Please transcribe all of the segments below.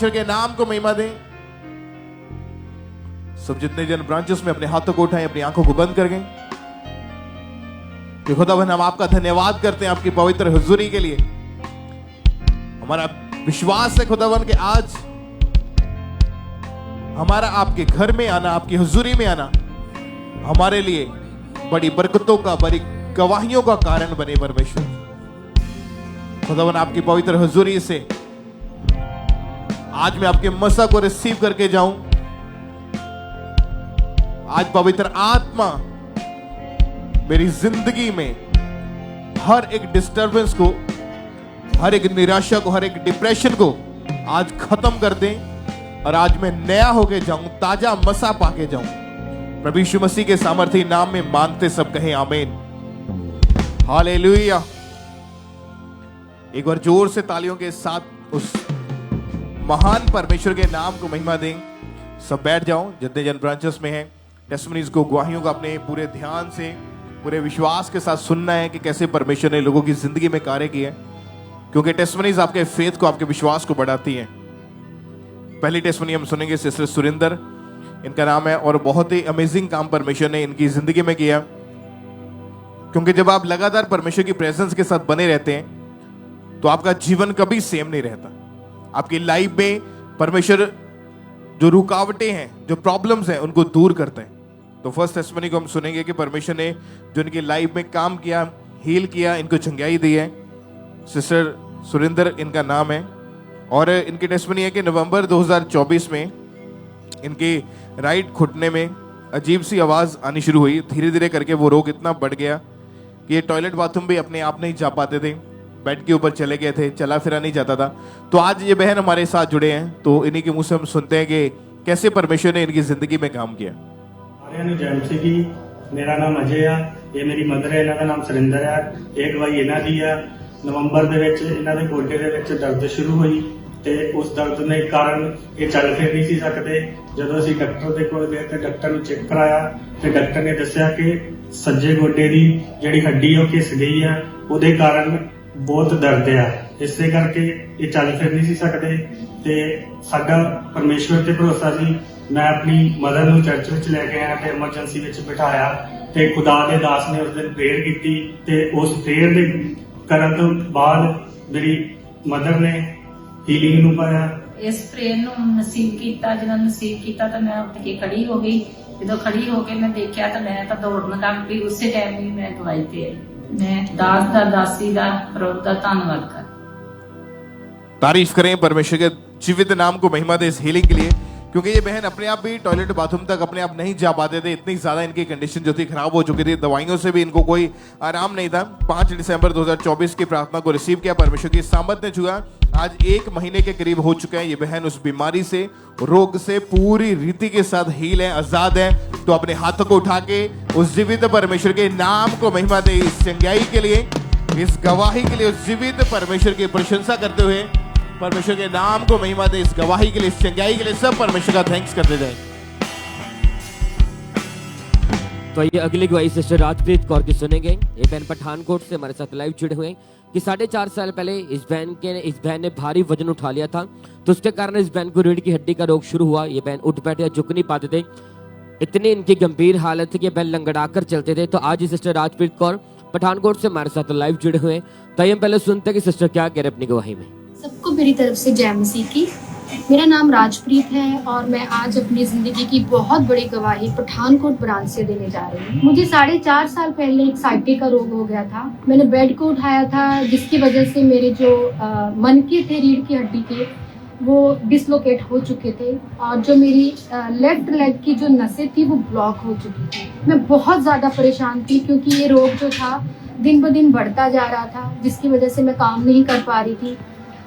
परमेश्वर के नाम को महिमा दें। सब जितने जन ब्रांचेस में अपने हाथों को उठाएं, अपनी आंखों को बंद कर गए कि खुदावन हम आपका धन्यवाद करते हैं आपकी पवित्र हुजूरी के लिए। हमारा विश्वास है खुदावन कि आज हमारा आपके घर में आना, आपकी हुजूरी में आना हमारे लिए बड़ी बरकतों का, बड़ी गवाहियों का कारण बने। परमेश्वर खुदावन आपकी पवित्र हुजूरी से आज मैं आपके मसा को रिसीव करके जाऊं। आज पवित्र आत्मा मेरी जिंदगी में हर एक डिस्टर्बेंस को, हर एक निराशा को, हर एक डिप्रेशन को आज खत्म कर दें और आज मैं नया होके जाऊं, ताजा मसा पाके जाऊं। प्रभु यीशु मसीह के सामर्थी नाम में मांगते सब कहें आमीन, हालेलुया। एक बार जोर से तालियों के साथ उस महान परमेश्वर के नाम को महिमा दें। सब बैठ जाओ जितने जन ब्रांचेस में हैं। टेस्टिमनीज को, गवाहियों को अपने पूरे ध्यान से, पूरे विश्वास के साथ सुनना है कि कैसे परमेश्वर ने लोगों की जिंदगी में कार्य किया है, क्योंकि टेस्टिमनीज आपके फेथ को, आपके विश्वास को बढ़ाती हैं। पहली टेस्टिमनी हम सुनेंगे सिस्टर सुरेंद्र, इनका नाम है, और बहुत ही अमेजिंग काम परमेश्वर ने इनकी जिंदगी में किया। क्योंकि जब आप लगातार परमेश्वर की प्रेजेंस के साथ बने रहते हैं तो आपका जीवन कभी सेम नहीं रहता। आपकी लाइफ में परमेश्वर जो रुकावटें हैं, जो प्रॉब्लम्स हैं, उनको दूर करते हैं। तो फर्स्ट टेस्टिमनी को हम सुनेंगे कि परमेश्वर ने जो इनकी लाइफ में काम किया, हील किया, इनको चंगाई दी है। सिस्टर सुरेंद्र इनका नाम है, और इनकी टेस्टिमनी है कि नवंबर 2024 में इनके राइट घुटने में अजीब सी आवाज़ आनी शुरू हुई। धीरे धीरे करके वो रोग इतना बढ़ गया कि ये टॉयलेट बाथरूम भी अपने आप नहीं जा पाते थे, बेड के ऊपर चले गए थे, चला फिरा नहीं जाता था। तो आज ये बहन हमारे साथ जुड़े हैं, तो इन्हीं के मुंह से हम सुनते हैं कि कैसे परमेश्वर ने इनकी जिंदगी में काम किया। जैमसी की मेरा नाम अजय है, ये मेरी मदर है, इन्हों का नाम सुरिंदर है। एक गवाही इन्हों की है, नवंबर इन्हों के गोडे के दर्द शुरू हुई ਤੇ ਉਸ ਦਰਦ ਦੇ ਕਾਰਨ ਇਹ ਚੱਲ ਫਿਰ ਨਹੀਂ ਸੀ ਸਕਦੇ। ਜਦੋਂ ਅਸੀਂ ਡਾਕਟਰ ਦੇ ਕੋਲ ਗਏ ਤੇ ਡਾਕਟਰ ਨੂੰ ਚੈੱਕ ਕਰਾਇਆ ਤੇ ਡਾਕਟਰ ਨੇ ਦੱਸਿਆ ਕਿ ਸੱਜੇ ਗੋਡੇ ਦੀ ਜਿਹੜੀ ਹੱਡੀ ਉਹ ਘਿਸ ਗਈ ਆ, ਉਹਦੇ ਕਾਰਨ ਬਹੁਤ ਦਰਦ ਆ, ਇਸੇ ਕਰਕੇ ਇਹ ਚੱਲ ਫਿਰ ਨਹੀਂ ਸੀ ਸਕਦੇ। ਤੇ ਸਾਡਾ ਪਰਮੇਸ਼ਵਰ ਤੇ ਭਰੋਸਾ ਸੀ। ਮੈਂ ਆਪਣੀ ਮਦਰ ਨੂੰ ਚਰਚ ਵਿੱਚ ਲੈ ਕੇ ਆਇਆ ਤੇ ਐਮਰਜੈਂਸੀ ਵਿੱਚ ਬਿਠਾਇਆ ਤੇ ਖੁਦਾ ਦੇ ਦਾਸ ਨੇ ਉਸ ਦਿਨ ਪ੍ਰੇਅਰ ਕੀਤੀ ਤੇ ਉਸ ਪ੍ਰੇਅਰ ਦੇ ਕਰਨ ਤੋਂ ਬਾਅਦ ਮੇਰੀ ਮਦਰ ਨੇ ਹੀਲਿੰਗ ਨੂੰ ਪਾਇਆ। ਇਸ ਪ੍ਰੇਅਰ ਨੂੰ ਨਸੀਬ ਕੀਤਾ, ਜਦੋਂ ਨਸੀਬ ਕੀਤਾ ਤਾਂ ਮੈਂ ਉੱਠ ਕੇ ਖੜੀ ਹੋ ਗਈ। ਜਦੋਂ ਖੜੀ ਹੋ ਕੇ ਮੈਂ ਦੇਖਿਆ ਤਾਂ ਮੈਂ ਤਾਂ ਦੌੜਨ ਲੱਗ ਪਈ। ਉਸੇ ਟਾਈਮ ਹੀ ਮੈਂ ਦਵਾਈ ਤੇ ਆਈ। मैं दास दा, दासी दा, प्रभु दा धन्यवाद कर। तारीफ करें परमेश्वर के जीवित नाम को महिमा दे इस हीलिंग के लिए, क्योंकि ये बहन अपने आप भी टॉयलेट बाथरूम तक अपने आप नहीं जा पाते थे। इतनी ज्यादा इनकी कंडीशन जो थी खराब हो चुकी थी, दवाइयों से भी इनको कोई आराम नहीं था। 5 दिसंबर 2024 की प्रार्थना को रिसीव किया, परमेश्वर की सामर्थ ने छुआ। आज 1 महीने के करीब हो चुके हैं। ये बहन उस बीमारी से, रोग से पूरी रीति के साथ हील है, आजाद है। तो अपने हाथों को उठा के उस जीवित परमेश्वर के नाम को महिमा दे, इस चंगाई के लिए, इस गवाही के लिए, उस जीवित परमेश्वर की प्रशंसा करते हुए परमेश्वर के नाम को महिमा दे, इस गवाही के लिए, इस चंगाई के लिए सब परमेश्वर का थैंक्स करते जाए। तो ये अगली गवाही सिस्टर राजप्रीत कौर की सुनेंगे। ये बहन पठानकोट से हमारे साथ लाइव जुड़े हुए हैं कि 4.5 साल पहले इस बहन ने भारी वजन उठा लिया था, तो उसके कारण इस बहन को रीढ़ की हड्डी का रोग शुरू हुआ। ये बहन उठ बैठ या झुक नहीं पाते थे, इतनी इनकी गंभीर हालत थी कि बहन लंगड़ा कर चलते थे। तो आज सिस्टर राजप्रीत कौर पठानकोट से हमारे साथ लाइव जुड़े हुए हैं। तो हम पहले सुनते हैं कि सिस्टर क्या कह रहे अपनी गवाही में। सबको मेरी तरफ से जय मसीह की। मेरा नाम राजप्रीत है और मैं आज अपनी ज़िंदगी की बहुत बड़ी गवाही पठानकोट ब्रांच से देने जा रही हूँ। मुझे 4.5 साल पहले एक साइटिक का रोग हो गया था। मैंने बेड को उठाया था, जिसकी वजह से मेरे जो मन के थे, रीढ़ की हड्डी के, वो डिसलोकेट हो चुके थे, और जो मेरी लेफ्ट लेग की जो नसें थी वो ब्लॉक हो चुकी थी। मैं बहुत ज़्यादा परेशान थी, क्योंकि ये रोग जो था दिन ब दिन बढ़ता जा रहा था, जिसकी वजह से मैं काम नहीं कर पा रही थी।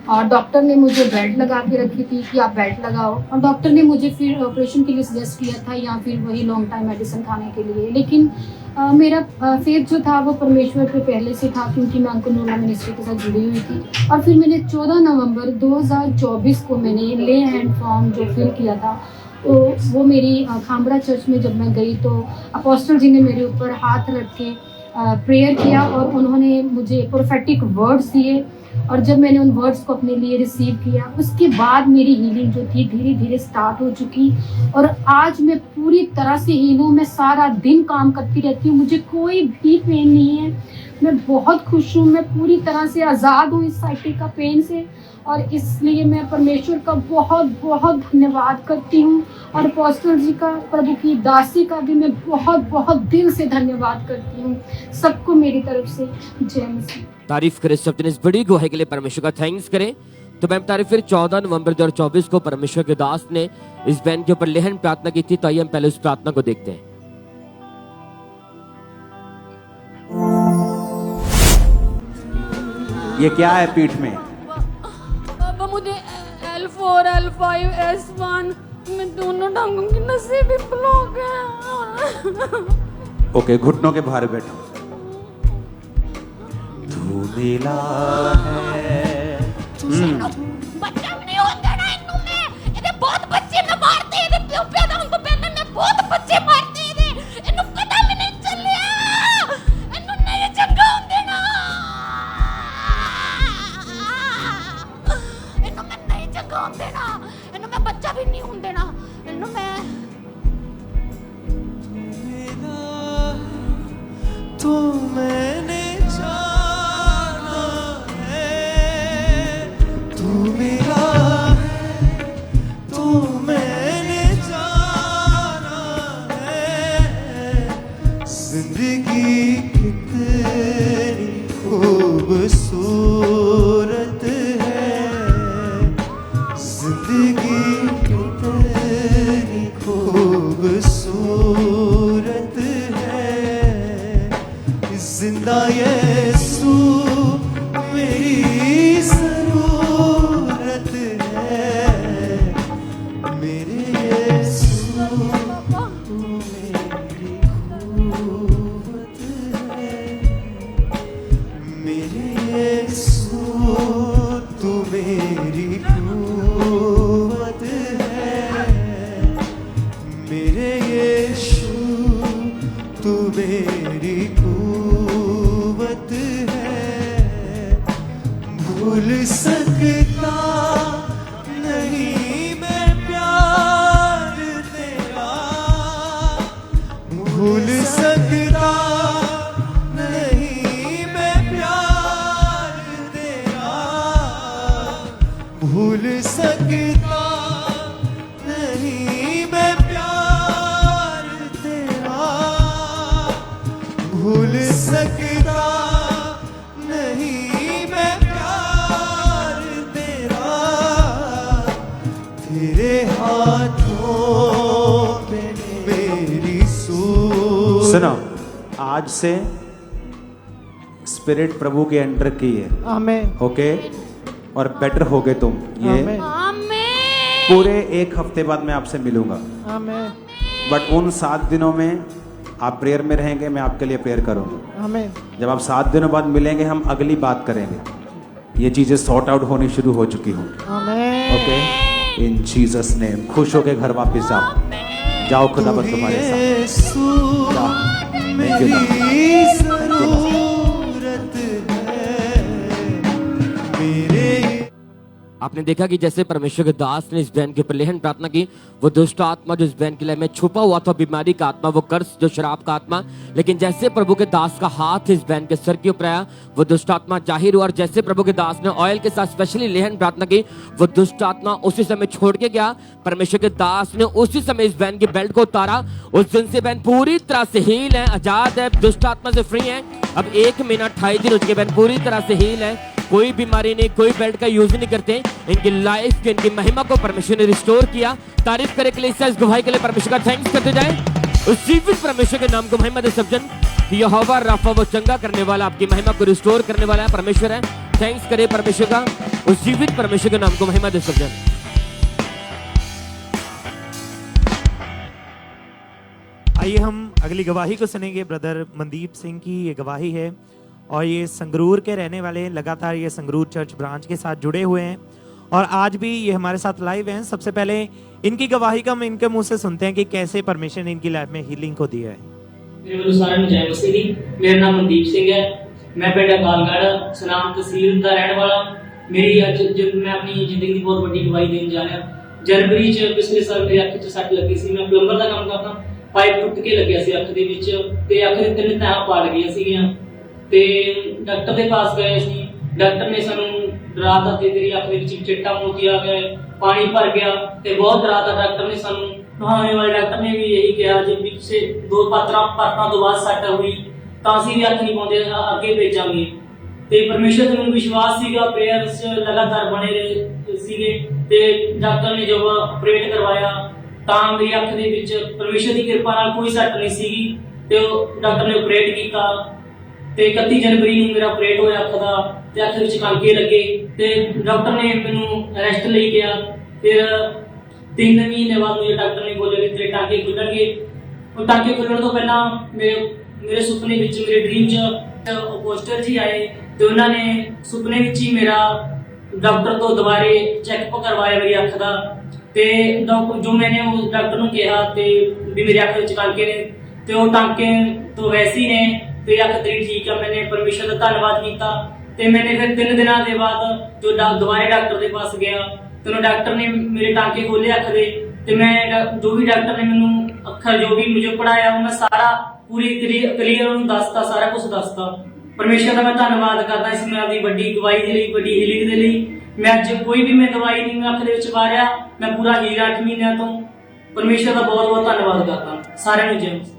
और डॉक्टर ने मुझे बेड लगा के रखी थी कि आप बेड लगाओ, और डॉक्टर ने मुझे फिर ऑपरेशन के लिए सजेस्ट किया था, या फिर वही लॉन्ग टाइम मेडिसिन खाने के लिए। लेकिन मेरा फेथ जो था वो परमेश्वर पे पहले से था, क्योंकि मैं अंकुरनोला मिनिस्ट्री के साथ जुड़ी हुई थी। और फिर मैंने 14 नवंबर 2024 को मैंने ले हैंड फॉर्म जो फिल किया था, तो वो मेरी खामड़ा चर्च में जब मैं गई तो अपोस्टल जी ने मेरे ऊपर हाथ रख के प्रेयर किया, और उन्होंने मुझे प्रोफेटिक वर्ड्स दिए और जब मैंने उन वर्ड्स को अपने लिए रिसीव किया, उसके बाद मेरी हीलिंग जो थी धीरे धीरे स्टार्ट हो चुकी और आज मैं पूरी तरह से हील हूँ। मैं सारा दिन काम करती रहती हूँ, मुझे कोई भी पेन नहीं है, मैं बहुत खुश हूँ, मैं पूरी तरह से आज़ाद हूँ इस साइकिल पेन से। और इसलिए मैं परमेश्वर का बहुत बहुत धन्यवाद करती हूँ और अपोस्टल जी का, प्रभु की दासी का भी मैं बहुत बहुत दिल से धन्यवाद करती हूँ। सबको मेरी तरफ से जय मसीह। तारीफ करें सब जने इस बड़ी गवाही के लिए, परमेश्वर का थैंक्स करें। तो मैम तारीफ फिर 14 नवंबर 2024 को परमेश्वर के दास ने इस बहन के ऊपर लेहन प्रार्थना की थी, तो आइए हम पहले उस प्रार्थना को देखते हैं। ये क्या है पीठ में? पापा मुझे L4, L5, S1 में दोनों टांगों की नसें भी ब्लॉक है। ओके, घुटनों के बाहर बैठो। तू मिला है। बच्चा भी नहीं होता ना इन्हों में, इन्हें बहुत बच्चे न मारते हैं, इन्हें क्यों पैदा उनको पहले में बहुत बच्चे मारते हैं, इन्हें पता भी नहीं चलिया, इन्हों नहीं चंगा होंगे ना, इन्हों में नहीं चंगा होंगे ना, इन्हों में बच्चा भी नहीं होंगे ना, इन्हों में तो मैंने जाना है, तू मेरा है, तो मैंने जाना है, जिंदगी कितनी खूबसूरत है, जिंदगी कितनी खूबसूरत है, जिंदा यीशु मेरी जरूरत है, मेरे यीशु तू मेरी खूबत है, मेरे यीशु तू मेरी खूबत है, मेरे यीशु तू मेरी कुव्वत है, भूल सकता नहीं मैं प्यार तेरा, भूल सकता नहीं मैं प्यार तेरा, भूल सकता नहीं मैं प्यार तेरा, भूल सकता नहीं मैं प्यार तेरा, तेरे हाथों पे मेरी सूरत। सुनो, आज से स्पिरिट प्रभु के एंटर की है। आमीन। ओके, और बेटर हो गए तुम। ये आमीन। आमीन। पूरे एक हफ्ते बाद मैं आपसे मिलूंगा, आमीन। बट उन 7 दिनों में आप प्रेयर में रहेंगे, मैं आपके लिए प्रेयर करूंगा। आमीन। जब आप 7 दिनों बाद मिलेंगे, हम अगली बात करेंगे। ये चीजें सॉर्ट आउट होनी शुरू हो चुकी हों। आमीन। ओके, इन जीसस नेम। खुश होके घर वापस जाओ, जाओ, खुदावंद तुम्हारे साथ। यीशु जाओ। Thank you, Lord. मेरी जरूरत है, मेरे आपने देखा कि जैसे परमेश्वर के दास ने इस बहन के ऊपर लेहन प्रार्थना की, वो दुष्ट आत्मा जो इस बहन के लिए में छुपा हुआ था, बीमारी का आत्मा, वो कर्ज जो शराब का आत्मा, लेकिन जैसे प्रभु के दास का हाथ इस बहन के सर के ऊपर आया, वो दुष्ट आत्मा जाहिर हुआ। और जैसे प्रभु के दास ने ऑयल के साथ स्पेशली लेहन प्रार्थना की, वो दुष्ट आत्मा उसी समय छोड़ के गया। परमेश्वर के दास ने उसी समय इस बहन की बेल्ट को उतारा। उस दिन से बहन पूरी तरह से हील है, आजाद है, दुष्ट आत्मा से फ्री है। अब 1 महीना 28 दिन हो चुके, बहन पूरी तरह से हील है, कोई बीमारी नहीं, कोई बेल्ट का यूज नहीं करते। इनकी लाइफ की, इनकी महिमा को परमेश्वर ने रिस्टोर किया। तारीफ करे के लिए, इस गवाही के लिए परमेश्वर का थैंक्स करते जाए। उस जीवित परमेश्वर के नाम को महिमा दे सब जन। यहोवा राफा, वो चंगा करने वाला, आपकी महिमा को रिस्टोर करने वाला परमेश्वर है। थैंक्स करे परमेश्वर का, उस जीवित परमेश्वर के नाम को महिमा दे सब जन। आइए हम अगली गवाही को सुनेंगे। ब्रदर मनदीप सिंह की ये गवाही है और ये संगरूर के रहने वाले हैं। लगातार ये संगरूर चर्च ब्रांच के साथ जुड़े हुए हैं और आज भी ये हमारे साथ लाइव हैं। सबसे पहले इनकी गवाही का हम इनके मुंह से सुनते हैं कि कैसे परमेश्वर ने इनकी लाइफ में हीलिंग को दिया है। मेरे सारे जय मसीह। मेरा नाम मनदीप सिंह है। मैं पिंड अकालगढ़ सनाम तहसील का रहने वाला। मेरी अज जब मैं अपनी जिंदगी की बहुत बड़ी गवाही देने जा रहा। जनवरी च पिछले साल मेरी अख च सट लगी सी। मैं प्लंबर का काम करता, पाइप टुट के लग्या सी अख दे विच ते अख दे 3 तैहां पाड़ गईयां सीगीआं ते डॉक्टर के पास गए सी। डॉक्टर ने सानू डराता ते तेरी अख दे विच चिट्टा मोती आ गया, पानी भर गया ते बहुत डराता डॉक्टर ने सानू। नहाने वाले डॉक्टर ने भी यही कहा जे पिछे 2 परतां तो बाद सट हुई तां असीं भी अख नहीं पाउंदे, अगे भेजांगे। ते परमेश्वर ते मैनूं विश्वास सीगा, प्रेयर्स लगातार बने रहे सीगे ते डॉक्टर ने जब ऑपरेट करवाया तां मेरी अख दे विच परमेश्वर दी कृपा नाल कोई सट नहीं सीगी ते डॉक्टर ने ऑपरेट कीता ते 31 जनवरी नूं मेरा ऑपरेट होया अख दा ते अख विच कांके लगे ते डॉक्टर ने मैनूं रेस्ट लई कहा। फिर 3 महीने बाद मुझे डॉक्टर ने बोले कि तेरे टांके खुलणगे। वो टांके खुलण तो पहला मेरे सुपने विच मेरे ड्रीम च पोस्टर जी आए तो उन्होंने सुपने विच ही मेरा डॉक्टर तो दोबारे चैकअप करवाया मेरी अख दा ते जो मैंने उस डॉक्टर नूं कहा ते भी मेरी अख विच टांके ने ते वो टांके तो वैसे ही ने ते अख तेरी ठीक है। मैंने परमेश्वर का धन्यवाद किया ते मैंने फिर 3 दिनों के बाद जो दोबारे डॉक्टर के पास गया तो डॉक्टर ने मेरे टांके खोले अख दे ते मैं जो भी डॉक्टर ने मैनू अखर जो भी मुझे पढ़ाया वो मैं सारा पूरी क्लीयर उन्होंने दसता, सारा कुछ दसता। परमेश्वर का मैं धन्यवाद करता इस मैं अपनी बड़ी गवाही के लिए, बड़ी हीलिंग के लिए। मैं अज कोई भी मैं दवाई नहीं मैं अख दे विच मारिया, मैं पूरा हील 8 महीनों तो परमेश्वर का बहुत बहुत धन्यवाद करता सारे नु। जेम्स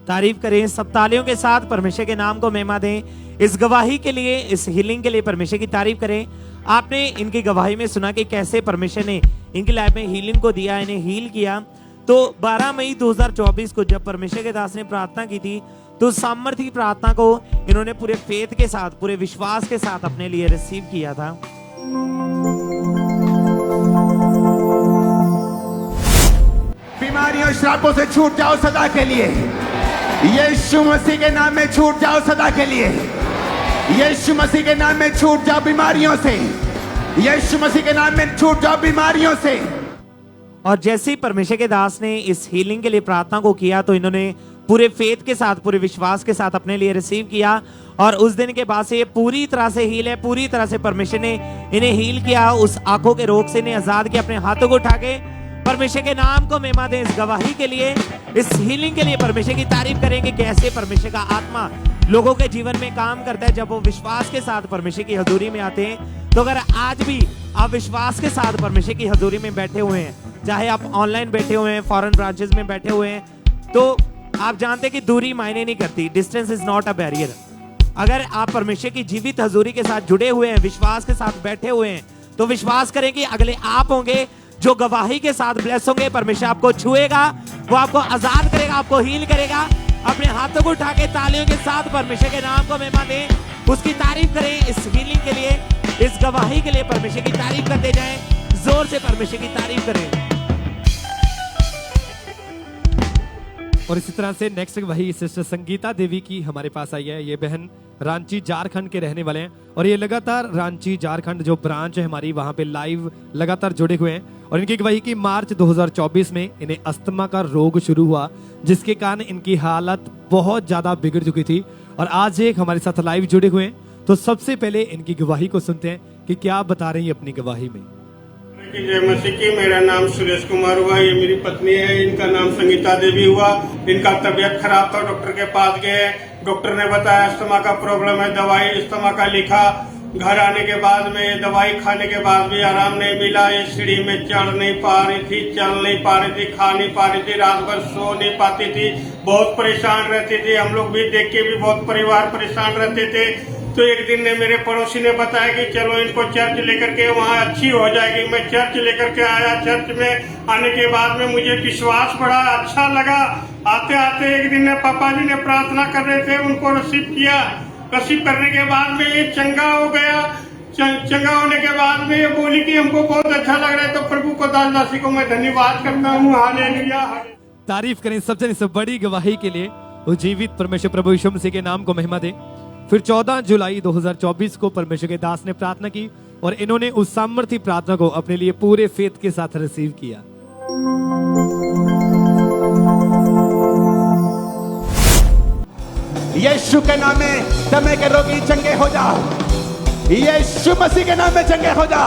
तारीफ करें, सब तालियों के साथ परमेश्वर के नाम को महिमा दें। इस गवाही के लिए, इस हीलिंग के लिए परमेश्वर की तारीफ करें। आपने इनकी गवाही में सुना कि कैसे परमेश्वर ने इनकी लाइफ में हीलिंग को दिया, इन्हें हील किया। तो 12 मई 2024 को जब परमेश्वर के दास ने प्रार्थना की थी तो सामर्थ्य की प्रार्थना को इन्होंने पूरे फेथ के साथ, पूरे विश्वास के साथ अपने लिए रिसीव किया था। बीमारियों श्रापों से छूट जाओ सदा के लिए। यीशु मसीह के नाम में छूट जाओ सदा के लिए। यीशु मसीह के नाम में छूट जाओ बीमारियों से। यीशु मसीह के नाम में छूट जाओ बीमारियों से। और जैसे ही परमेश्वर के दास ने इस हीलिंग के लिए प्रार्थना को किया तो इन्होंने पूरे फेथ के साथ, पूरे विश्वास के साथ अपने लिए रिसीव किया और उस दिन के बाद से ये पूरी तरह से हील है। पूरी तरह से परमेश्वर ने इन्हें हील किया, उस आंखों के रोग से इन्हें आजाद किया। अपने हाथों को उठा के परमेश्वर के नाम को महिमा दें। इस गवाही के लिए, इस हीलिंग के लिए परमेश्वर की तारीफ करेंगे। कैसे परमेश्वर का आत्मा लोगों के जीवन में काम करता है जब वो विश्वास के साथ परमेश्वर की हजूरी में आते हैं। तो अगर आज भी आप विश्वास के साथ परमेश्वर की हजूरी में बैठे हुए हैं, चाहे आप ऑनलाइन बैठे हुए हैं, फॉरेन ब्रांचेस में बैठे हुए हैं, तो आप जानते हैं कि दूरी मायने नहीं करती। Distance is not a barrier. अगर आप परमेश्वर की जीवित हजूरी के साथ जुड़े हुए हैं, विश्वास के साथ बैठे हुए हैं, तो विश्वास करें कि अगले आप होंगे जो गवाही के साथ ब्लेस होंगे। परमेश्वर आपको छुएगा, वो आपको आजाद करेगा, आपको हील करेगा। अपने हाथों को उठा के तालियों के साथ परमेश्वर के नाम को महिमा दें, उसकी तारीफ करें। इस हीलिंग के लिए, इस गवाही के लिए परमेश्वर की तारीफ करते जाएं। जोर से परमेश्वर की तारीफ करें। और इसी तरह से नेक्स्ट वही सिस्टर संगीता देवी की हमारे पास आई है। ये बहन रांची झारखंड के रहने वाले हैं और ये लगातार रांची झारखंड जो ब्रांच है हमारी, वहां पे लाइव लगातार जुड़े हुए हैं। और इनकी गवाही की मार्च 2024 में इन्हें अस्थमा का रोग शुरू हुआ, जिसके कारण इनकी हालत बहुत ज्यादा बिगड़ चुकी थी। और आज एक हमारे साथ लाइव जुड़े हुए हैं, तो सबसे पहले इनकी गवाही को सुनते हैं कि क्या बता रही है अपनी गवाही में। जय मसीह की। मेरा नाम सुरेश कुमार हुआ, ये मेरी पत्नी है, इनका नाम संगीता देवी हुआ। इनका तबीयत खराब था, डॉक्टर के पास गए, डॉक्टर ने बताया अस्थमा का प्रॉब्लम है, दवाई अस्थमा का लिखा। घर आने के बाद में दवाई खाने के बाद भी आराम नहीं मिला। ये सीढ़ी में चढ़ नहीं पा रही थी, चल नहीं पा रही थी, खा नहीं पा रही थी, रात भर सो नहीं पाती थी, बहुत परेशान रहती थी। हम लोग भी देख के भी बहुत परिवार परेशान रहते थे। तो एक दिन ने मेरे पड़ोसी ने बताया कि चलो इनको चर्च लेकर के वहाँ अच्छी हो जाएगी। मैं चर्च लेकर के आया। चर्च में आने के बाद में मुझे विश्वास बड़ा अच्छा लगा। आते आते एक दिन ने पापा जी ने प्रार्थना कर रहे थे, उनको रिसीव किया। रिसीव करने के बाद में ये चंगा हो गया। चंगा होने के बाद में ये बोली कि हमको बहुत अच्छा लग रहा है। तो प्रभु को दासदासी को मैं धन्यवाद करता हूँ। हालेलुया। तारीफ करें सबसे बड़ी गवाही के लिए वो जीवित परमेश्वर प्रभु यीशु मसीह के नाम को महिमा दे। फिर 14 जुलाई 2024 को परमेश्वर के दास ने प्रार्थना की और इन्होंने उस सामर्थ्य प्रार्थना को अपने लिए पूरे फेथ के साथ रिसीव किया। यीशु के नाम में दमे के रोगी चंगे हो जा, यीशु मसीह के नाम में चंगे हो जा।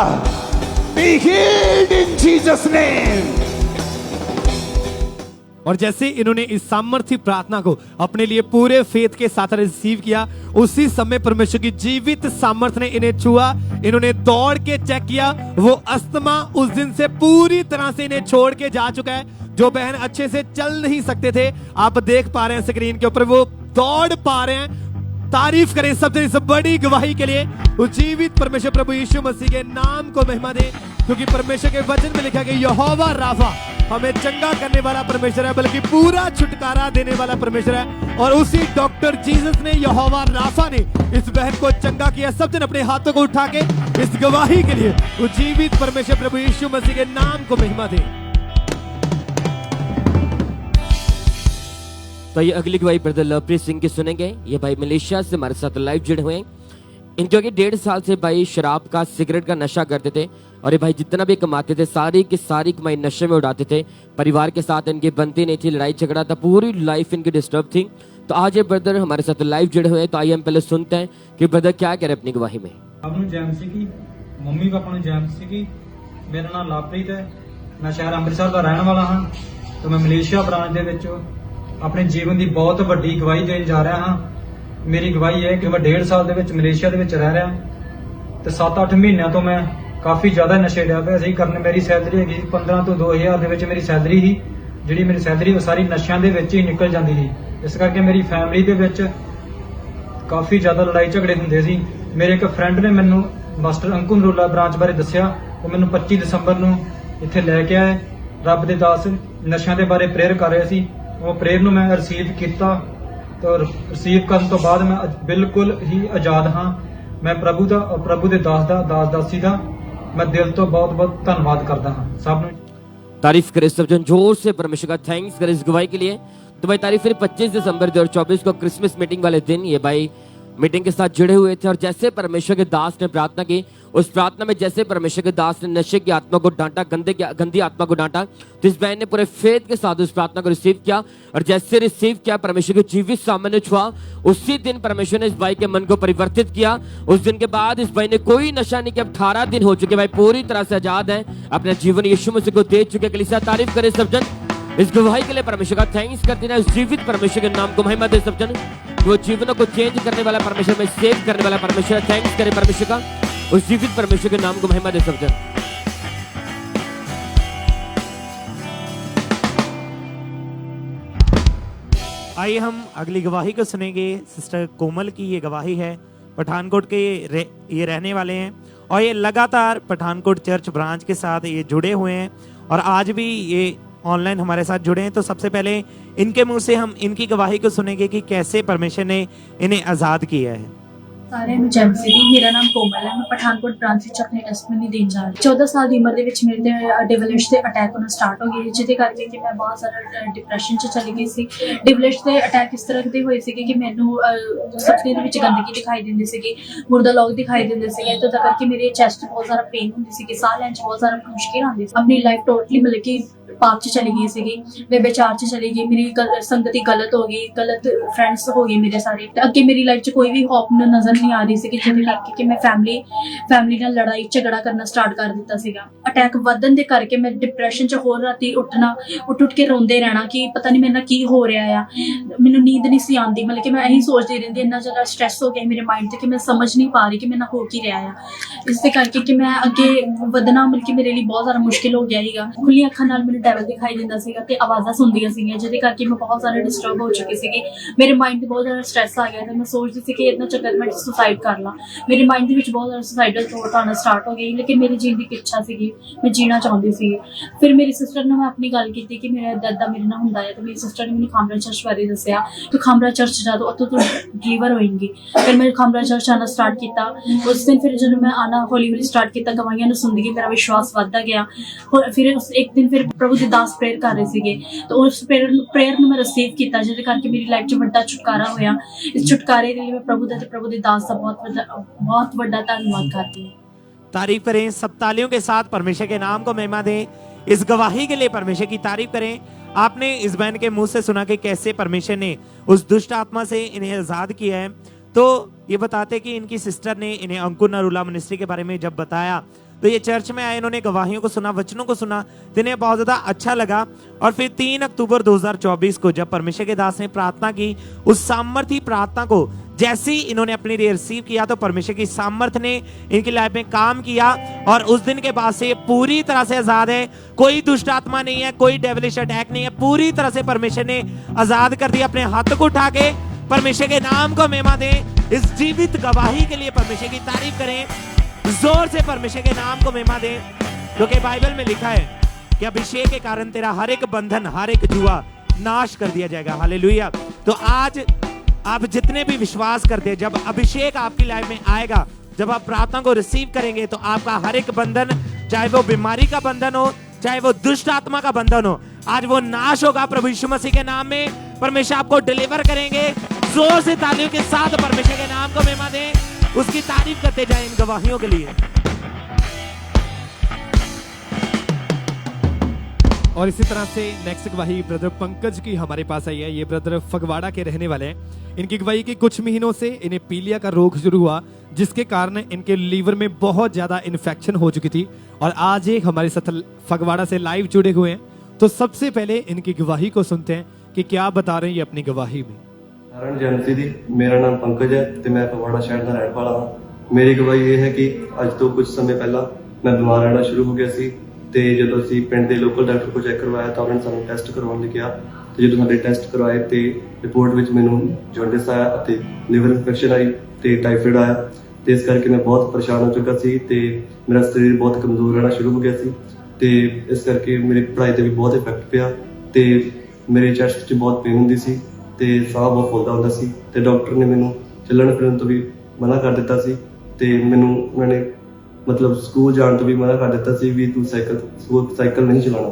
Be healed in Jesus name. और जैसे इन्होंने इस सामर्थ्य प्रार्थना को अपने लिए पूरे फेथ के साथ रिसीव किया, उसी समय परमेश्वर की जीवित सामर्थ्य ने इन्हें छुआ। इन्होंने दौड़ के चेक किया, वो अस्थमा उस दिन से पूरी तरह से इन्हें छोड़ के जा चुका है। जो बहन अच्छे से चल नहीं सकते थे, आप देख पा रहे हैं स्क्रीन के ऊपर, वो दौड़ पा रहे हैं। तारीफ करें सबसे इस बड़ी गवाही के लिए। उस जीवित परमेश्वर प्रभु यीशु मसीह के नाम को महिमा दें, क्योंकि परमेश्वर के वचन में लिखा गया यहोवा राफा हमें चंगा करने वाला परमेश्वर है, बल्कि पूरा छुटकारा देने वाला परमेश्वर है। और उसी डॉक्टर जीसस ने, यहोवा राफा ने इस बहन को चंगा किया। सब जन अपने हाथों को उठा के इस गवाही के लिए उस जीवित परमेश्वर प्रभु यीशु मसीह के नाम को महिमा दें। तो ये अगली गवाही ब्रदर लवप्रीत सिंह की सुनेंगे। ये भाई मलेशिया से हमारे साथ लाइव जुड़े हुए हैं। इनके 1.5 साल से भाई शराब का, सिगरेट का नशा करते थे, और ये भाई जितना भी कमाते थे सारी की सारी कमाई नशे में उड़ाते थे। परिवार के साथ इनकी बनती नहीं थी, लड़ाई झगड़ा था, पूरी लाइफ इनकी डिस्टर्ब थी। तो आज ये ब्रदर हमारे साथ लाइव जुड़े हुए हैं। तो आइए हम पहले सुनते हैं कि ब्रदर क्या कह रहे अपनी गवाही में। आपने जैम सीखी, मम्मी पापा ने जैम सीखी। मेरा नाम लवप्रीत है, मैं शहर ਅੰਮ੍ਰਿਤਸਰ ਦਾ ਰਹਿਣ ਵਾਲਾ ਹਾਂ। तो मैं ਮਲੇਸ਼ੀਆ ਬ੍ਰਾਂਚ ਦੇ ਵਿੱਚ ਆਪਣੇ ਜੀਵਨ ਦੀ ਬਹੁਤ ਵੱਡੀ ਗਵਾਹੀ ਦੇਣ ਜਾ ਰਿਹਾ ਹਾਂ। ਮੇਰੀ ਗਵਾਹੀ ਹੈ ਕਿ ਮੈਂ 1.5 ਸਾਲ ਦੇ ਵਿੱਚ ਮਲੇਸ਼ੀਆ ਦੇ ਵਿੱਚ ਰਹਿ ਰਿਹਾ ਤੇ 7-8 ਮਹੀਨਿਆਂ ਤੋਂ ਮੈਂ ਕਾਫੀ ਜ਼ਿਆਦਾ ਨਸ਼ੇ ਲਿਆ ਪਿਆ ਸੀ ਕਰਨ। ਮੇਰੀ ਸੈਲਰੀ ਹੈਗੀ 15 ਤੋਂ 2000 ਦੇ ਵਿੱਚ ਮੇਰੀ ਸੈਲਰੀ ਸੀ, ਜਿਹੜੀ ਮੇਰੀ ਸੈਲਰੀ ਉਹ ਸਾਰੀ ਨਸ਼ਿਆਂ ਦੇ ਵਿੱਚ ਹੀ ਨਿਕਲ ਜਾਂਦੀ ਸੀ। ਇਸ ਕਰਕੇ ਮੇਰੀ ਫੈਮਿਲੀ ਦੇ ਵਿੱਚ ਕਾਫੀ ਜ਼ਿਆਦਾ ਲੜਾਈ ਝਗੜੇ ਹੁੰਦੇ ਸੀ। ਮੇਰੇ ਇੱਕ ਫਰੈਂਡ ਨੇ ਮੈਨੂੰ ਮਾਸਟਰ ਅੰਕੂ ਨਰੂਲਾ ਬ੍ਰਾਂਚ ਬਾਰੇ ਦੱਸਿਆ। ਉਹ ਮੈਨੂੰ 25 ਦਸੰਬਰ ਨੂੰ ਇੱਥੇ ਲੈ ਕੇ ਆਏ। ਰੱਬ ਦੇ ਦਾਸ ਨਸ਼ਿਆਂ ਦੇ ਬਾਰੇ ਪ੍ਰੇਅਰ ਕਰ ਰਹੇ ਸੀ। ਉਹ ਪ੍ਰੇਅਰ ਨੂੰ ਮੈਂ ਰਿਸੀਵ ਕੀਤਾ तो रिसीव करने तो बाद मैं बिल्कुल ही आजाद हाँ। मैं प्रभु दे दास दासी दा मैं दिल तो बहुत बहुत धन्यवाद करता हाँ। सब तारीफ करें सब जन जोर से परमेश्वर का थैंक्स करें इस गवाही के लिए। तो भाई तारीफ करें 25 दिसंबर 2024 को क्रिसमस मीटिंग वाले दिन ये भाई मीटिंग के साथ जुड़े हुए थे। और जैसे परमेश्वर के दास ने प्रार्थना की, उस प्रार्थना में जैसे परमेश्वर के दास ने नशे की आत्मा को डांटा, गंदी आत्मा को डांटा, तो इस बहन ने पूरे फेथ के साथ उस प्रार्थना को रिसीव किया। और जैसे रिसीव किया, परमेश्वर के जीवित सामने छुआ। उसी दिन परमेश्वर ने इस भाई के मन को परिवर्तित किया। उस दिन के बाद इस भाई ने कोई नशा नहीं किया। 18 दिन हो चुके भाई, पूरी तरह से आजाद है, अपना जीवन यीशु मसीह को दे चुके। कलीसिया तारीफ करे सब जन इस गवाही के लिए। परमेश्वर का थैंक्स करते हैं, उस जीवित परमेश्वर के नाम को महिमा दे सब जन। वो जीवनों को चेंज करने वाला परमेश्वर, में सेव करने वाला परमेश्वर। थैंक्स करें परमेश्वर का, उस जीवित परमेश्वर के नाम को महिमा दे सब जन। आइए हम अगली गवाही को सुनेंगे। सिस्टर कोमल की ये गवाही है। पठानकोट के ये रहने वाले हैं और ये लगातार पठानकोट चर्च ब्रांच के साथ ये जुड़े हुए हैं और आज भी ये ऑनलाइन हमारे साथ जुड़े हैं। तो सबसे पहले इनके मुंह से हम इनकी गवाही को सुनेंगे कि कैसे परमेश्वर ने इन्हें आजाद किया है। सारे ਨੂੰ ਜੈਮ ਸੀਗੀ। ਮੇਰਾ ਨਾਮ ਕੋਮਲ ਹੈ। ਮੈਂ ਪਠਾਨਕੋਟ ਬ੍ਰਾਂਚ ਵਿੱਚ ਆਪਣੇ ਟੈਸਟਮਨੀ ਦੇਣ ਜਾ ਰਹੀ। 14 ਸਾਲ ਦੀ ਉਮਰ ਦੇ ਵਿੱਚ ਮੇਰੇ ਤੇ ਡਿਵਲਿਸ਼ ਦੇ ਅਟੈਕ ਹੋਣਾ ਸਟਾਰਟ ਹੋ ਗਏ, ਜਿਹਦੇ ਕਰਕੇ ਕਿ ਮੈਂ ਬਹੁਤ ਸਾਰਾ ਡਿਪਰੈਸ਼ਨ 'ਚ ਚਲੀ ਗਈ ਸੀ। ਡਿਵਲਿਸ਼ ਦੇ ਅਟੈਕ ਇਸ ਤਰ੍ਹਾਂ ਦੇ ਹੋਏ ਸੀਗੇ ਕਿ ਮੈਨੂੰ ਸੁਪਨੇ ਦੇ ਵਿੱਚ ਗੰਦਗੀ ਦਿਖਾਈ ਦਿੰਦੀ ਸੀਗੀ, ਮੁਰਦਾ ਲੋਕ ਦਿਖਾਈ ਦਿੰਦੇ ਸੀਗੇ। ਤਾਂ ਕਰਕੇ ਮੇਰੇ ਚੈਸਟ ਬਹੁਤ ਸਾਰਾ ਪੇਨ ਹੁੰਦੀ ਸੀ, ਸਾਹ ਲੈਣ 'ਚ ਬਹੁਤ ਸਾਰਾ ਮੁਸ਼ਕਿਲ ਆਉਂਦੀ ਸੀ। ਆਪਣੀ ਲਾਈਫ ਟੋਟਲੀ ਮਤਲਬ ਕਿ पाप च चली गई सीगी, बेबेचार च चली गई। मेरी संगति गलत हो गई, गलत फ्रेंड्स हो गए मेरे सारे। अगे मेरी लाइफ च कोई भी होप नजर नहीं आ रही सी, जिहदे करके कि मैं फैमिली नाल लड़ाई झगड़ा करना स्टार्ट कर दिता सीगा। अटैक वधन दे करके मैं डिप्रेशन च होर राती उठना उठ के रोंदे रहना कि पता नहीं मेरे नाल की हो रहा है। मैनूं नींद नहीं सी आंदी, मतलब कि मैं यही सोचती रहंदी, इन्ना ज़्यादा स्ट्रैस हो गया मेरे माइंड ते कि मैं समझ नहीं पा रही कि मेरे नाल हो की रहा है। इस करके कि मैं अगे वधना मतलब कि मेरे लिए बहुत ज़्यादा मुश्किल हो गया सीगा। खुली अखां नाल मैनूं डेविल दिखाई दिंदा सीगा ते आवाज़ां सुनदियां सीगियां, जिहदे करके मैं बहुत ज़्यादा डिस्टर्ब हो चुकी सीगी। मेरे माइंड ते बहुत ज़्यादा स्ट्रैस आ गया था। मैं सोचती सी कि इतना चक्कर मैं सुसाइड कर ला। मेरे माइंड दे विच बहुत ज़्यादा सुसाइडल थॉट आना स्टार्ट हो गई, लेकिन मेरी जीण दी इच्छा सीगी, मैं जीना चाहती सी। फिर मेरी सिस्टर ने मैं अपनी गल की कि मेरा दादा मेरे नाल हुंदा है, तो मेरी सिस्टर ने मैनूं खामरा चर्च बारे दस्सिया कि खामरा चर्च जा तो उत्थों तू डिलीवर होएंगी। फिर मैं खामरा चर्च आना स्टार्ट किया। उस दिन फिर जब मैं आना हौली हौली स्टार्ट किया, गवाहियां नूं सुन के मेरा विश्वास वधदा गया। फिर एक दिन फिर प्रभु दे दास प्रेयर कर रहे सीगे, तो उस प्रेयर में मैं रिसीव किया, जिहदे करके मेरी लाइफ च बड़ा छुटकारा होया। इस छुटकारे के लिए मैं प्रभु दे दास का बहुत बड़ा धन्यवाद करती हूँ। तारीफ करें, सब तालियों के साथ परमेश्वर के नाम को महिमा दें। इस गवाही के लिए परमेश्वर की तारीफ करें। आपने इस बहन के मुंह से सुना कि कैसे परमेश्वर ने उस दुष्ट आत्मा से इन्हें आजाद किया है। तो ये बताते कि इनकी सिस्टर ने इन्हें अंकुर नरूला मिनिस्ट्री के बारे में जब बताया तो ये चर्च में आए, इन्होंने गवाहियों को सुना, वचनों को सुना, तो इन्हें बहुत ज्यादा अच्छा लगा। और फिर 3 अक्टूबर 2024 को जब परमेश्वर के दास ने प्रार्थना की, उस सामर्थी प्रार्थना को जैसे ही इन्होंने अपने लिए रिसीव किया तो परमेश्वर की सामर्थ ने इनकी लाइफ में काम किया और उस दिन के बाद से ये पूरी तरह से आजाद है। कोई दुष्ट आत्मा नहीं है, कोई डेविलिश अटैक नहीं है, पूरी तरह से परमेश्वर ने आजाद कर दिया। अपने हाथ को उठा के परमेश्वर के नाम को महिमा दें। इस जीवित गवाही के लिए परमेश्वर की तारीफ करें, जोर से परमेश्वर के नाम को महिमा दें, क्योंकि बाइबल में लिखा है कि अभिषेक के कारण तेरा हर एक बंधन, हर एक जुआ नाश कर दिया जाएगा। हालेलुया। तो आज आप जितने भी विश्वास करते हैं, जब अभिषेक आपकी लाइफ में आएगा, जब आप प्रार्थना को रिसीव करेंगे तो आपका हर एक बंधन, चाहे वो बीमारी का बंधन हो, चाहे वो दुष्ट आत्मा का बंधन हो, आज वो नाश होगा प्रभु यीशु मसीह के नाम में। परमेश्वर आपको डिलीवर करेंगे। जोर से तालियों के साथ परमेश्वर के नाम को महिमा दें, उसकी तारीफ करते जाएं इन गवाहियों के लिए। और इसी तरह से नेक्स्ट गवाही ब्रदर पंकज की हमारे पास आई है। ये ब्रदर फगवाड़ा के रहने वाले हैं। इनकी गवाही की कुछ महीनों से इन्हें पीलिया का रोग शुरू हुआ, जिसके कारण इनके लीवर में बहुत ज्यादा इन्फेक्शन हो चुकी थी। और आज ये हमारे साथ फगवाड़ा से लाइव जुड़े हुए हैं। तो सबसे पहले इनकी गवाही को सुनते हैं कि क्या बता रहे हैं ये अपनी गवाही में। ਸਾਰਿਆਂ ਜਨ ਜੀ ਮੇਰਾ ਨਾਮ ਪੰਕਜ ਹੈ ਤੇ ਮੈਂ ਫਗਵਾੜਾ ਸ਼ਹਿਰ ਦਾ ਰਹਿਣ ਵਾਲਾ ਹਾਂ। ਮੇਰੀ ਗਵਾਹੀ ਇਹ ਹੈ ਕਿ ਅੱਜ ਤੋਂ ਕੁਝ ਸਮੇਂ ਪਹਿਲਾਂ ਮੈਂ ਬਿਮਾਰ ਰਹਿਣਾ ਸ਼ੁਰੂ ਹੋ ਗਿਆ ਸੀ ਤੇ ਜਦੋਂ ਅਸੀਂ ਪਿੰਡ ਦੇ ਲੋਕਲ ਡਾਕਟਰ ਕੋਲ ਚੈੱਕ ਕਰਵਾਇਆ ਤਾਂ ਉਹਨਾਂ ਨੇ ਸਾਨੂੰ ਟੈਸਟ ਕਰਵਾਉਣ ਲਈ ਕਿਹਾ ਤੇ ਜਦੋਂ ਸਾਡੇ ਟੈਸਟ ਕਰਵਾਏ ਤੇ ਰਿਪੋਰਟ ਵਿੱਚ ਮੈਨੂੰ ਜੌਂਡਿਸ ਆਇਆ ਅਤੇ ਲਿਵਰ ਇਨਫੈਕਸ਼ਨ ਆਈ ਤੇ ਟਾਈਫਾਇਡ ਆਇਆ ਤੇ ਇਸ ਕਰਕੇ ਮੈਂ ਬਹੁਤ ਪਰੇਸ਼ਾਨ ਹੋ ਚੁੱਕਾ ਸੀ ਤੇ ਮੇਰਾ ਸਰੀਰ ਬਹੁਤ ਕਮਜ਼ੋਰ ਰਹਿਣਾ ਸ਼ੁਰੂ ਹੋ ਗਿਆ ਸੀ ਤੇ ਇਸ ਕਰਕੇ ਮੇਰੀ ਪੜ੍ਹਾਈ ਤੇ ਵੀ ਬਹੁਤ ਇਫੈਕਟ ਪਿਆ ਤੇ ਮੇਰੇ ਚੈਸਟ 'ਚ ਬਹੁਤ ਪੇਨ ਹੁੰਦੀ ਸੀ ਤੇ ਸਾਹ ਬਹੁਤ ਫੁੱਲਦਾ ਹੁੰਦਾ ਸੀ ਤੇ ਡਾਕਟਰ ਨੇ ਮੈਨੂੰ ਚੱਲਣ ਫਿਰਨ ਤੋਂ ਵੀ ਮਨਾ ਕਰ ਦਿੱਤਾ ਸੀ ਤੇ ਮੈਨੂੰ ਉਹਨਾਂ ਨੇ ਮਤਲਬ ਸਕੂਲ ਜਾਣ ਤੋਂ ਵੀ ਮਨਾ ਕਰ ਦਿੱਤਾ ਸੀ ਵੀ ਤੂੰ ਸਾਈਕਲ ਨਹੀਂ ਚਲਾਉਣਾ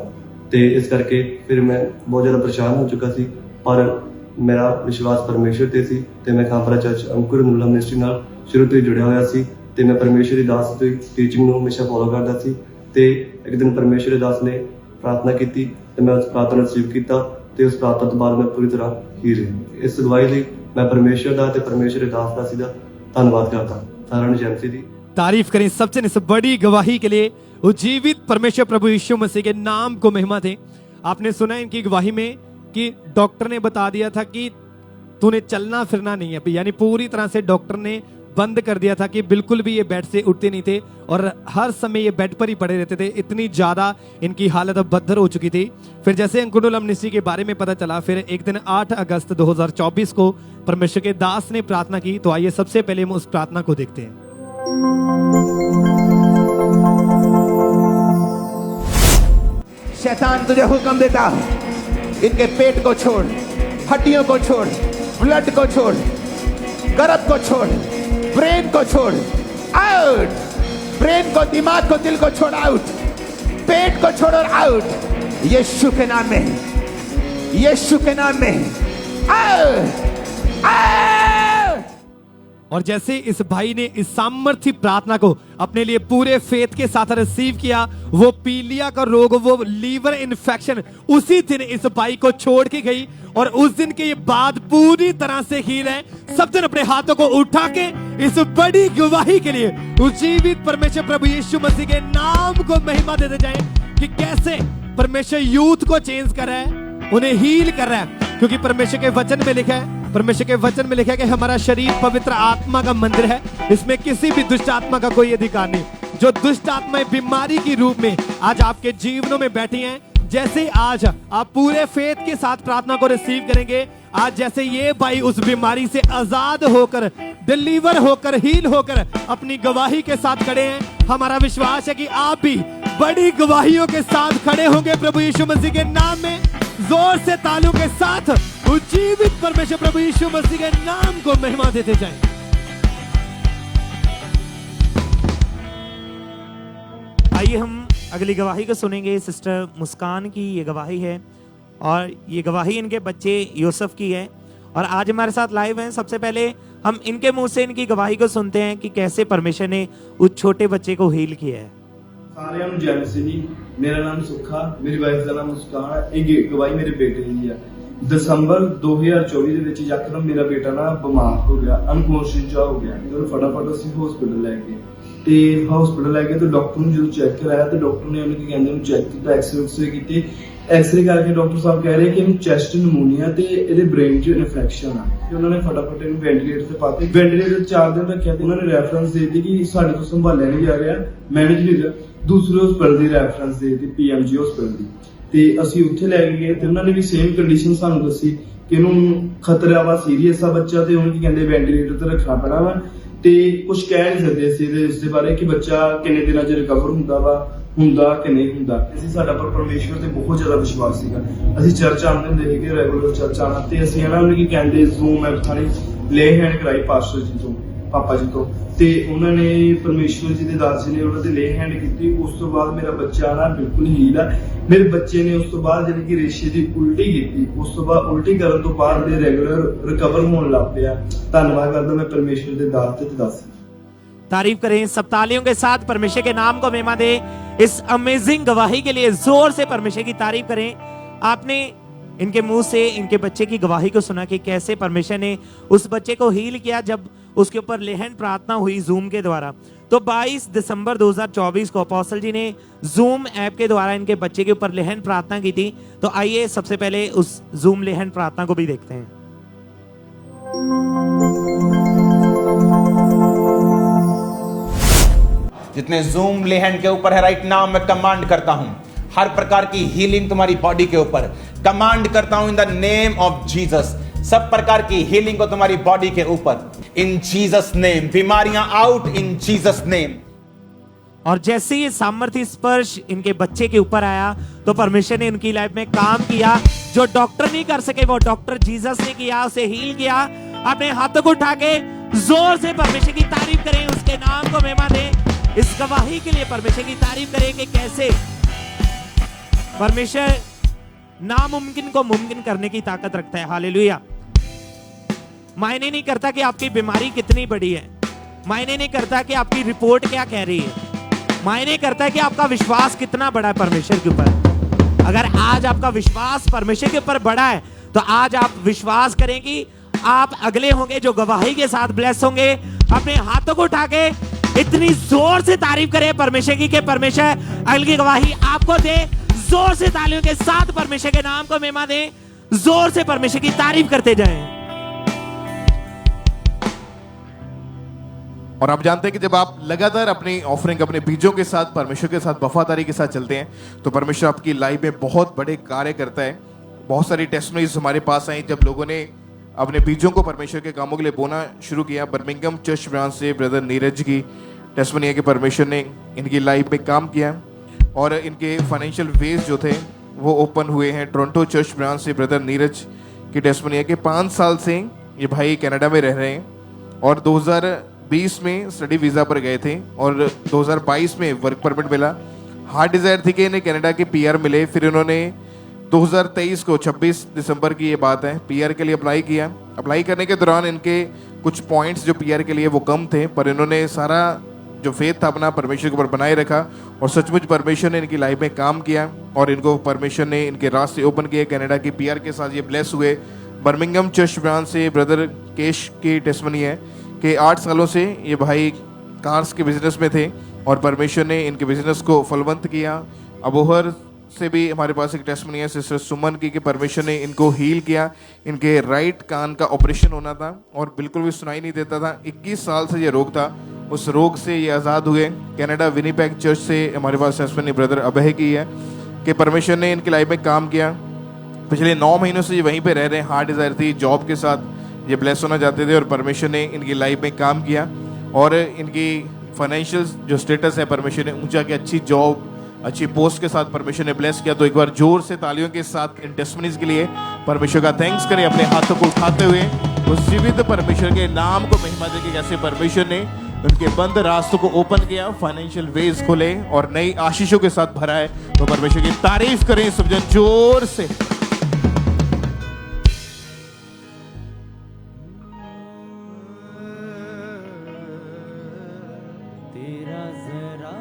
ਤੇ ਇਸ ਕਰਕੇ ਫਿਰ ਮੈਂ ਬਹੁਤ ਜ਼ਿਆਦਾ ਪਰੇਸ਼ਾਨ ਹੋ ਚੁੱਕਾ ਸੀ। ਪਰ ਮੇਰਾ ਵਿਸ਼ਵਾਸ ਪਰਮੇਸ਼ਰ ਤੇ ਸੀ ਤੇ ਮੈਂ ਖਾਂਪਰਾ ਚਰਚ ਅੰਕੁਰ ਨੂਲਾ ਮਿਨਿਸਟਰੀ ਨਾਲ ਸ਼ੁਰੂ ਤੋਂ ਹੀ ਜੁੜਿਆ ਹੋਇਆ ਸੀ ਤੇ ਮੈਂ ਪਰਮੇਸ਼ਰ ਦੀ ਦਾਸ ਦੀ ਟੀਚਿੰਗ ਨੂੰ ਹਮੇਸ਼ਾ ਫੋਲੋ ਕਰਦਾ ਸੀ ਤੇ ਇੱਕ ਦਿਨ ਪਰਮੇਸ਼ਰ ਦੇ ਦਾਸ ਨੇ ਪ੍ਰਾਰਥਨਾ ਕੀਤੀ ਤੇ ਮੈਂ ਉਸ ਪ੍ਰਾਰਥਨਾ ਨੂੰ ਰਿਸੀਵ ਕੀਤਾ ਤੇ ਉਸ ਪ੍ਰਾਰਥਨਾ ਤੋਂ ਬਾਅਦ ਮੈਂ ਪੂਰੀ ਤਰ੍ਹਾਂ ਹੀ ਰਿਹਾ। ਇਸ ਗਵਾਹੀ ਲਈ मैं परमेश्वर दा ते परमेश्वर दास दासी दा धन्यवाद करता सारा जयमसी दी तारीफ करें सबसे इस बड़ी गवाही के लिए। उज्जीवित परमेश्वर प्रभु यीशु मसीह के नाम को महिमा दे। आपने सुना इनकी गवाही में कि डॉक्टर ने बता दिया था कि तूने चलना फिरना नहीं है, यानी पूरी तरह से डॉक्टर ने बंद कर दिया था कि बिल्कुल भी ये बेड से उठते नहीं थे और हर समय ये बेड पर ही पड़े रहते थे। इतनी ज्यादा इनकी हालत अब बदतर हो चुकी थी। फिर जैसे अंकुर नरूला मिनिस्ट्री के बारे में पता चला, फिर एक दिन 8 अगस्त 2024 को परमेश्वर के दास ने प्रार्थना की। तो आइए सबसे पहले हम उस प्रार्थना को देखते हैं। शैतान तुझे हुक्म देता, इनके पेट को छोड़, हड्डियों को छोड़, ब्लड को छोड़, गर्भ को छोड़, ब्रेन को छोड़, आउट। ब्रेन को, दिमाग को, दिल को छोड़, आउट। पेट को छोड़ और आउट। यीशु के नाम में, यीशु के नाम में, आउट, आउट। और जैसे इस भाई ने इस सामर्थ्य प्रार्थना को अपने लिए पूरे फेथ के साथ रिसीव किया, वो पीलिया का रोग, वो लीवर इन्फेक्शन उसी दिन इस भाई को छोड़ के गई और उस दिन के बाद पूरी तरह से हील है। सब दिन अपने हाथों को उठा के इस बड़ी गवाही के लिए उज्जीवित परमेश्वर प्रभु यीशु मसीह के नाम को महिमा देते जाएं कि कैसे परमेश्वर यूथ को चेंज कर रहा है, उन्हें हील कर रहा है। क्योंकि परमेश्वर के वचन में लिखा है, परमेश्वर के वचन में लिखा है कि हमारा शरीर पवित्र आत्मा का मंदिर है, इसमें किसी भी दुष्ट आत्मा का कोई अधिकार नहीं। जो दुष्ट आत्माएं बीमारी के रूप में आज आपके जीवनों में बैठी हैं, जैसे आज आप पूरे फेथ के साथ प्रार्थना को रिसीव करेंगे, आज जैसे ये भाई उस बीमारी से आजाद होकर, डिलीवर होकर, हील होकर अपनी गवाही के साथ खड़े हैं, हमारा विश्वास है कि आप भी बड़ी गवाहियों के साथ खड़े होंगे प्रभु यीशु मसीह के नाम में। जोर से तालियों के साथ उज्जीवित परमेश्वर प्रभु यीशु मसीह के नाम को महिमा देते जाएं। आइए हम अगली गवाही को सुनेंगे। सिस्टर मुस्कान की ये गवाही है और ये गवाही इनके बच्चे यूसुफ की है और आज हमारे साथ लाइव हैं। सबसे पहले हम इनके मुंह से इनकी गवाही को सुनते हैं कि कैसे परमेश्वर ने उस छोटे बच्चे को हील किया है। सारे जय मसीह जी। मेरा नाम सुखा, मेरी वाइफ का नाम मुस्कान है। ये गवाही मेरे बेटे की है। दसंबर 2024 ਦੇ ਵਿੱਚ ਯਕਦਮ ਮੇਰਾ ਬੇਟਾ ਨਾ ਬਿਮਾਰ ਹੋ ਗਿਆ, ਅਨਕੌਂਸ਼ੀਅਸ ਜਾ ਹੋ ਗਿਆ। ਉਹਨੂੰ ਫਟਾਫਟ ਅਸੀਂ ਹਸਪੀਟਲ ਲੈ ਗਏ ਤੇ ਹਸਪੀਟਲ ਲੈ ਗਏ ਤੇ ਡਾਕਟਰ ਨੂੰ ਜਦੋਂ ਚੈੱਕ ਕਰਾਇਆ ਤੇ ਡਾਕਟਰ ਨੇ ਉਹਨੂੰ ਕੀ ਕਹਿੰਦੇ ਉਹਨੂੰ ਚੈੱਕ ਕੀਤਾ, ਐਕਸਰੇ ਕੀਤੇ। ਐਕਸਰੇ ਕਰਕੇ ਡਾਕਟਰ ਸਾਹਿਬ ਕਹਿ ਰਹੇ ਕਿ ਇਹਨੂੰ ਚੈਸਟ ਨਮੂਨੀਆ ਤੇ ਇਹਦੇ ਬ੍ਰੇਨ 'ਚ ਇਨਫੈਕਸ਼ਨ ਆ ਤੇ ਉਹਨਾਂ ਨੇ ਫਟਾਫਟ ਇਹਨੂੰ ਵੈਂਟੀਲੇਟਰ ਤੇ ਪਾਤੇ। ਵੈਂਟੀਲੇਟਰ 4 ਦਿਨ ਰੱਖਿਆ ਤੇ ਉਹਨਾਂ ਨੇ ਰੈਫਰੈਂਸ ਦੇ ਦਿੱਤੀ ਕਿ ਸਾਡੇ ਤੋਂ ਸੰਭਾਲਿਆ ਨਹੀਂ ਜਾ ਰਿਹਾ, ਮੈਨੇਜ ਨਹੀਂ ਹੋ ਰਿਹਾ। ਦੂਸਰੇ ਹਸਪਤਾਲ ਦੀ ਰੈਫਰੈਂਸ ਦੇ ਦਿੱਤੀ, ਪੀਐਮਜੀ ਹਸਪਤਾਲ ਦੀ, ਤੇ ਅਸੀਂ ਉੱਥੇ ਲੈ ਕੇ ਗਏ ਤੇ ਉਹਨਾਂ ਨੇ ਵੀ ਸੇਮ ਕੰਡੀਸ਼ਨ ਸਾਨੂੰ ਦੱਸੀ ਕਿ ਇਹਨੂੰ ਖਤਰਾ ਵਾ, ਸੀਰੀਅਸ ਆ ਬੱਚਾ ਤੇ ਉਹਨੂੰ ਕੀ ਕਹਿੰਦੇ ਵੈਂਟੀਲੇਟਰ ਤੇ ਰੱਖਣਾ ਪੈਣਾ ਵਾ ਤੇ ਕੁਝ ਕਹਿ ਨਹੀਂ ਸਕਦੇ ਅਸੀਂ ਇਸ ਦੇ ਬਾਰੇ ਕਿ ਬੱਚਾ ਕਿੰਨੇ ਦਿਨਾਂ 'ਚ ਰਿਕਵਰ ਹੁੰਦਾ ਕਿ ਨਹੀਂ ਹੁੰਦਾ। ਅਸੀਂ ਸਾਡਾ ਪਰ ਪਰਮੇਸ਼ਵਰ ਤੇ ਬਹੁਤ ਜ਼ਿਆਦਾ ਵਿਸ਼ਵਾਸ ਸੀਗਾ। ਅਸੀਂ ਚਰਚ ਆਉਂਦੇ ਹੁੰਦੇ ਸੀਗੇ, ਰੈਗੂਲਰ ਚਰਚ ਆਉਣਾ ਤੇ ਅਸੀਂ ਇਹਨਾਂ ਨੂੰ ਕੀ ਕਹਿੰਦੇ ਜ਼ੂਮ ਐਪ ਥਾਣੀ ਲੈ ਹੈਂਡ ਕਰਾਈ ਪਾਸਟਰ ਜੀ ਤੋਂ, ਪਾਪਾ ਜੀ ਤੋਂ, ਤੇ ਉਹਨਾਂ ਨੇ ਪਰਮੇਸ਼ਵਰ ਜੀ ਦੇ ਦਾਸ ਜੀ ਨੇ ਉਹਨਾਂ ਦੇ ਲੈ ਹੈਂਡ ਕੀਤੀ। ਉਸ ਤੋਂ ਬਾਅਦ ਮੇਰਾ ਬੱਚਾ ਨਾ ਬਿਲਕੁਲ ਹੀਲ ਆ। ਮੇਰੇ ਬੱਚੇ ਨੇ ਉਸ ਤੋਂ ਬਾਅਦ ਜਿਹੜੀ ਕਿ ਰੇਸ਼ੇ ਦੀ ਉਲਟੀ ਕੀਤੀ, ਉਸ ਤੋਂ ਬਾਅਦ ਉਲਟੀ ਕਰਨ ਤੋਂ ਬਾਅਦ ਦੇ ਰੈਗੂਲਰ ਰਿਕਵਰ ਹੋਣ ਲੱਗ ਪਿਆ। ਧੰਨਵਾਦ करता मैं परमेश्वर के दास ते दास। तारीफ करें सब तालियों के साथ, परमेश्वर के नाम को महिमा दे। इस अमेजिंग गवाही के लिए जोर से परमेश्वर की तारीफ करें। आपने इनके मुंह से इनके बच्चे की गवाही को सुना कि कैसे परमेश्वर ने उस बच्चे को हील किया जब उसके ऊपर लेहन प्रार्थना हुई जूम के द्वारा। तो 22 दिसंबर 2024 को अपोस्टल जी ने जूम ऐप के द्वारा इनके बच्चे के ऊपर लेहन प्रार्थना की थी। तो आइए सबसे पहले उस जूम लेहन प्रार्थना को भी देखते हैं। जितने जूम लेहन के ऊपर है राइट नाउ, मैं कमांड करता हूं हर प्रकार की हीलिंग तुम्हारी बॉडी के ऊपर कमांड करता हूं in the name of Jesus. सब प्रकार की हीलिंग को तुम्हारी बॉडी के ऊपर इन जीसस नेम। बीमारियां आउट इन जीसस नेम। और जैसे ये सामर्थ्य स्पर्श इनके बच्चे के ऊपर आया तो परमेश्वर ने उनकी लाइफ में काम किया। जो डॉक्टर नहीं कर सके वो डॉक्टर जीसस ने किया, उसे हील किया। अपने हाथों को उठा के जोर से परमेश्वर की तारीफ करें, उसके नाम को महिमा दें। इस गवाही के लिए परमेश्वर की तारीफ करें कि कैसे परमेश्वर नामुमकिन को मुमकिन करने की ताकत रखता है। हालेलुया। मायने नहीं करता कि आपकी बीमारी कितनी बड़ी है, मायने नहीं करता कि आपकी रिपोर्ट क्या कह रही है, मायने करता है कि आपका विश्वास कितना बड़ा है परमेश्वर के ऊपर। अगर आज आपका विश्वास परमेश्वर के ऊपर बड़ा है तो आज आप विश्वास करेंगी, आप अगले होंगे जो गवाही के साथ ब्लेस होंगे। अपने हाथों को उठा के इतनी जोर से तारीफ करें परमेश्वर की कि परमेश्वर अगली गवाही आपको दे। जोर से तालियों के साथ परमेश्वर के नाम को महिमा दें, जोर से परमेश्वर की तारीफ करते जाएं। और आप जानते हैं कि जब आप लगातार अपनी ऑफरिंग, अपने बीजों के साथ, परमेश्वर के साथ वफादारी के साथ चलते हैं तो परमेश्वर आपकी लाइफ में बहुत बड़े कार्य करता है। बहुत सारी टेस्टिमनीज हमारे पास आई जब लोगों ने अपने बीजों को परमेश्वर के कामों के लिए बोना शुरू किया। बर्मिंघम चर्च ब्रांच से ब्रदर नीरज की टेस्टिमनी है कि परमेश्वर ने इनकी लाइफ में काम किया और इनके फाइनेंशियल वेज जो थे वो ओपन हुए हैं। टोरंटो चर्च ब्रांच से ब्रदर नीरज की टेस्टिमनी है कि 5 साल से ये भाई कनाडा में रह रहे हैं और 2020 में स्टडी वीज़ा पर गए थे और 2022 में वर्क परमिट मिला। हार्ट डिज़ायर थी कि इन्हें कनाडा के पीआर मिले। फिर इन्होंने 2023 को 26 दिसंबर की ये बात है, पीआर के लिए अप्लाई किया। अप्लाई करने के दौरान इनके कुछ पॉइंट्स जो पीआर के लिए वो कम थे, पर इन्होंने सारा जो फेथ था अपना परमेश्वर के ऊपर बनाए रखा और सचमुच परमेश्वर ने इनकी लाइफ में काम किया और इनको परमेश्वर ने इनके रास्ते ओपन किए। कनाडा की पीआर के साथ ये ब्लेस हुए। बर्मिंघम चर्च ब्रांच से ब्रदर केश की टेस्टिमनी है कि 8 सालों से ये भाई कार्स के बिजनेस में थे और परमेश्वर ने इनके बिजनेस को फलवंत किया। अबोहर से भी हमारे पास एक टेस्टिमनी है सिस्टर सुमन की कि परमेश्वर ने इनको हील किया। इनके राइट कान का ऑपरेशन होना था और बिल्कुल भी सुनाई नहीं देता था। 21 साल से ये रोग था, उस रोग से ये आज़ाद हुए। कनाडा विनीपेग चर्च से हमारे पास टेस्टिमनी ब्रदर अभय की है कि परमेश्वर ने इनकी लाइफ में काम किया। पिछले 9 महीनों से ये वहीं पे रह रहे हैं। हार्ट डिज़ायर थी, जॉब के साथ ये ब्लेस होना चाहते थे और परमेश्वर ने इनकी लाइफ में काम किया और इनकी फाइनेंशियल जो स्टेटस है परमेश्वर ने ऊंचा किया। अच्छी जॉब, अच्छी पोस्ट के साथ परमेश्वर ने ब्लेस किया। तो एक बार जोर से तालियों के साथ इन टेस्टिमनीज के लिए परमेश्वर का थैंक्स करें, अपने हाथों को उठाते हुए उस जीवित परमेश्वर के नाम को महिमा देके कैसे परमेश्वर ने उनके बंद रास्तों को ओपन किया, फाइनेंशियल वेज खोले और नई आशीषों के साथ भरा है। तो परमेश्वर की तारीफ करें सब जन जोर से। तेरा जरा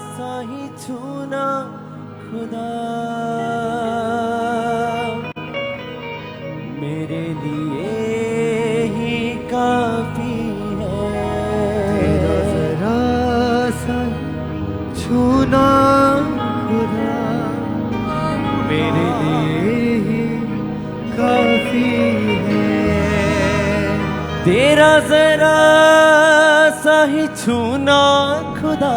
सा ही छूना मेरे लिए ही काफी है। तेरा जरा सा छूना खुदा मेरे लिए ही काफी है। तेरा जरा सा ही छूना खुदा